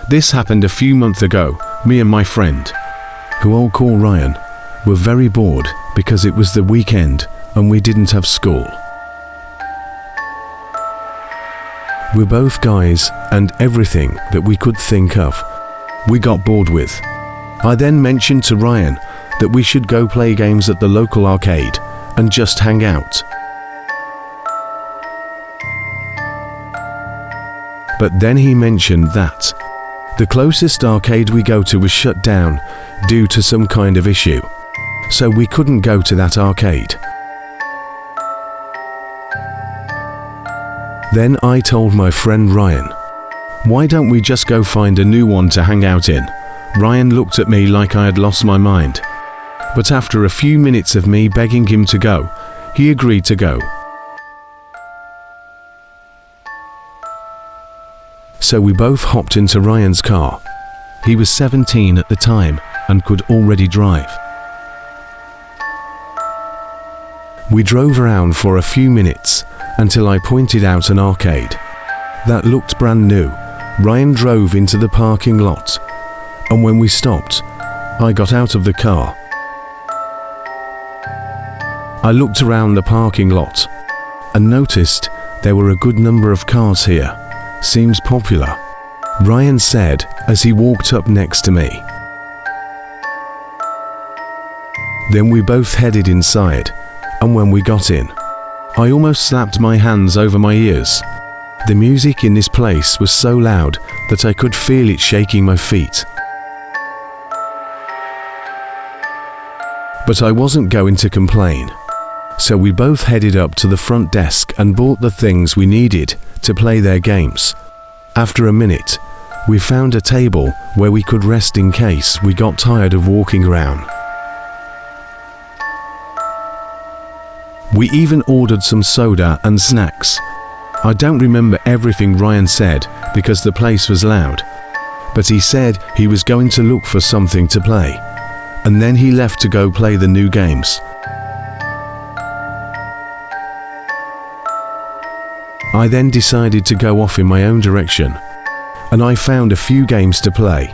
This happened a few months ago. Me and my friend, who I'll call Ryan, were very bored because it was the weekend and we didn't have school. We're both guys, and everything that we could think of, we got bored with. I then mentioned to Ryan that we should go play games at the local arcade and just hang out. But then he mentioned that the closest arcade we go to was shut down due to some kind of issue, so we couldn't go to that arcade. Then I told my friend Ryan, why don't we just go find a new one to hang out in? Ryan looked at me like I had lost my mind, but after a few minutes of me begging him to go, he agreed to go. So we both hopped into Ryan's car. He was 17 at the time and could already drive. We drove around for a few minutes until I pointed out an arcade that looked brand new. Ryan drove into the parking lot, and when we stopped, I got out of the car. I looked around the parking lot and noticed there were a good number of cars here. Seems popular, Ryan said as he walked up next to me. Then we both headed inside, and when we got in, I almost slapped my hands over my ears. The music in this place was so loud that I could feel it shaking my feet. But I wasn't going to complain, so we both headed up to the front desk and bought the things we needed to play their games. After a minute, we found a table where we could rest in case we got tired of walking around. We even ordered some soda and snacks. I don't remember everything Ryan said because the place was loud, but he said he was going to look for something to play, and then he left to go play the new games. I then decided to go off in my own direction, and I found a few games to play.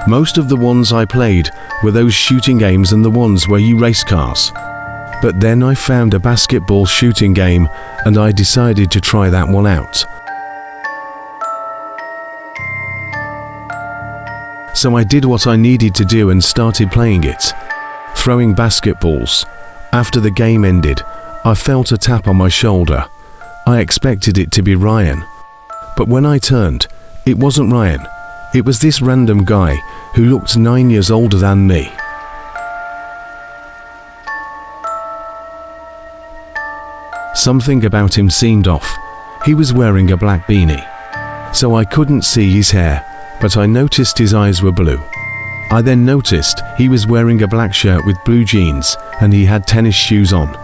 Most of the ones I played were those shooting games and the ones where you race cars. But then I found a basketball shooting game, and I decided to try that one out. So I did what I needed to do and started playing it, throwing basketballs. After the game ended, I felt a tap on my shoulder. I expected it to be Ryan, but when I turned, it wasn't Ryan. It was this random guy who looked 9 years older than me. Something about him seemed off. He was wearing a black beanie, so I couldn't see his hair, but I noticed his eyes were blue. I then noticed he was wearing a black shirt with blue jeans, and he had tennis shoes on.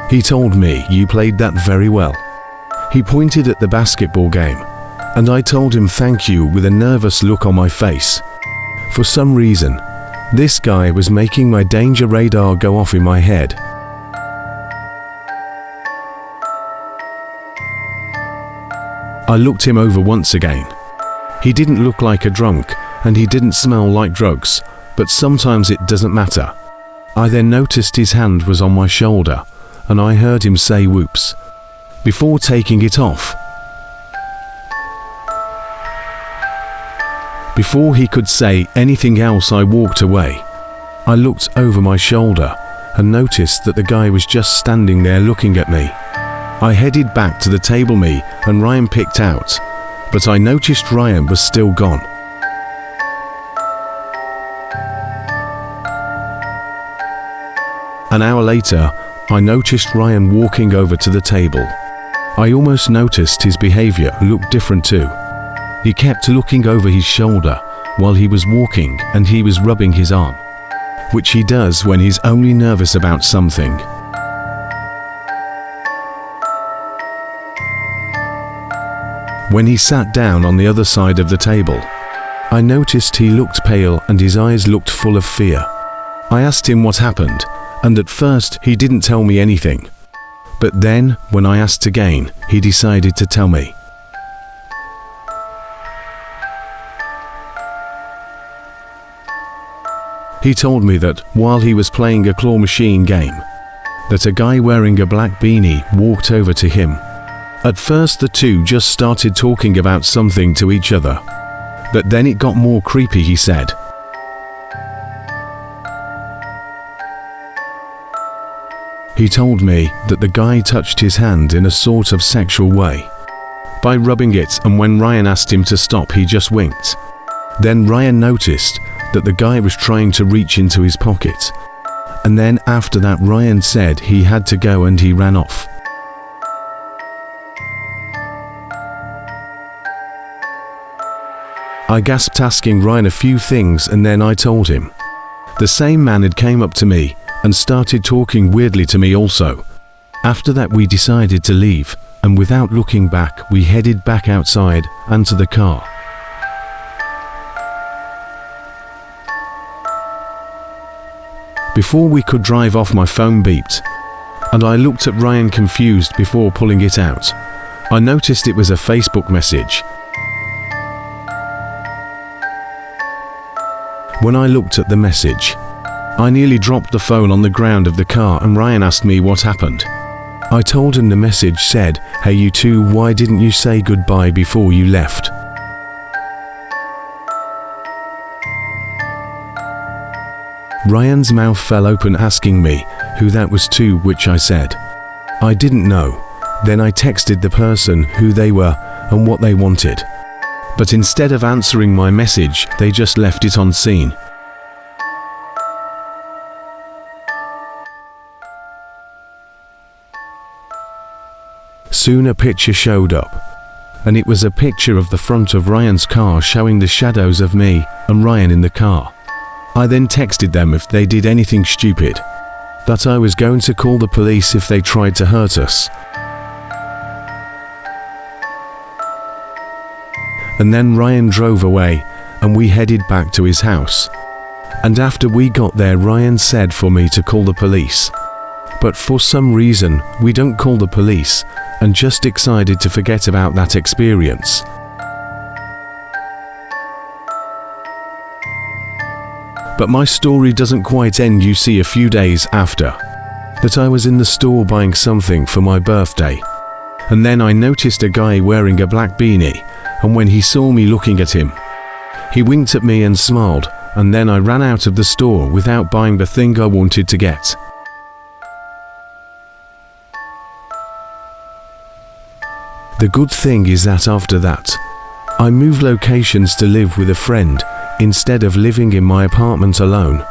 He told me, "You played that very well." He pointed at the basketball game, and I told him thank you with a nervous look on my face. For some reason, this guy was making my danger radar go off in my head. I looked him over once again. He didn't look like a drunk, and he didn't smell like drugs, but sometimes it doesn't matter. I then noticed his hand was on my shoulder, and I heard him say whoops before taking it off. Before he could say anything else, I walked away. I looked over my shoulder and noticed that the guy was just standing there looking at me. I headed back to the table me and Ryan picked out, but I noticed Ryan was still gone. An hour later, I noticed Ryan walking over to the table. I almost noticed his behavior looked different too. He kept looking over his shoulder while he was walking, and he was rubbing his arm, which he does when he's only nervous about something. When he sat down on the other side of the table, I noticed he looked pale and his eyes looked full of fear. I asked him what happened, and at first he didn't tell me anything. But then, when I asked again, he decided to tell me. He told me that while he was playing a claw machine game, that a guy wearing a black beanie walked over to him. At first the two just started talking about something to each other, but then it got more creepy, he said. He told me that the guy touched his hand in a sort of sexual way, by rubbing it, and when Ryan asked him to stop, he just winked. Then Ryan noticed that the guy was trying to reach into his pocket, and then after that Ryan said he had to go and he ran off. I gasped, asking Ryan a few things, and then I told him. The same man had came up to me and started talking weirdly to me also. After that we decided to leave, and without looking back we headed back outside and to the car. Before we could drive off, my phone beeped, and I looked at Ryan confused before pulling it out. I noticed it was a Facebook message. When I looked at the message, I nearly dropped the phone on the ground of the car, and Ryan asked me what happened. I told him the message said, "Hey you two, why didn't you say goodbye before you left?" Ryan's mouth fell open, asking me who that was to, which I said I didn't know. Then I texted the person who they were and what they wanted. But instead of answering my message, they just left it on scene. Soon a picture showed up, and it was a picture of the front of Ryan's car showing the shadows of me and Ryan in the car. I then texted them if they did anything stupid, that I was going to call the police if they tried to hurt us. And then Ryan drove away, and we headed back to his house. And after we got there, Ryan said for me to call the police. But for some reason, we don't call the police, and just decided to forget about that experience. But my story doesn't quite end. You see, a few days after that, I was in the store buying something for my birthday, and then I noticed a guy wearing a black beanie, and when he saw me looking at him, he winked at me and smiled, and then I ran out of the store without buying the thing I wanted to get. The good thing is that after that, I moved locations to live with a friend instead of living in my apartment alone.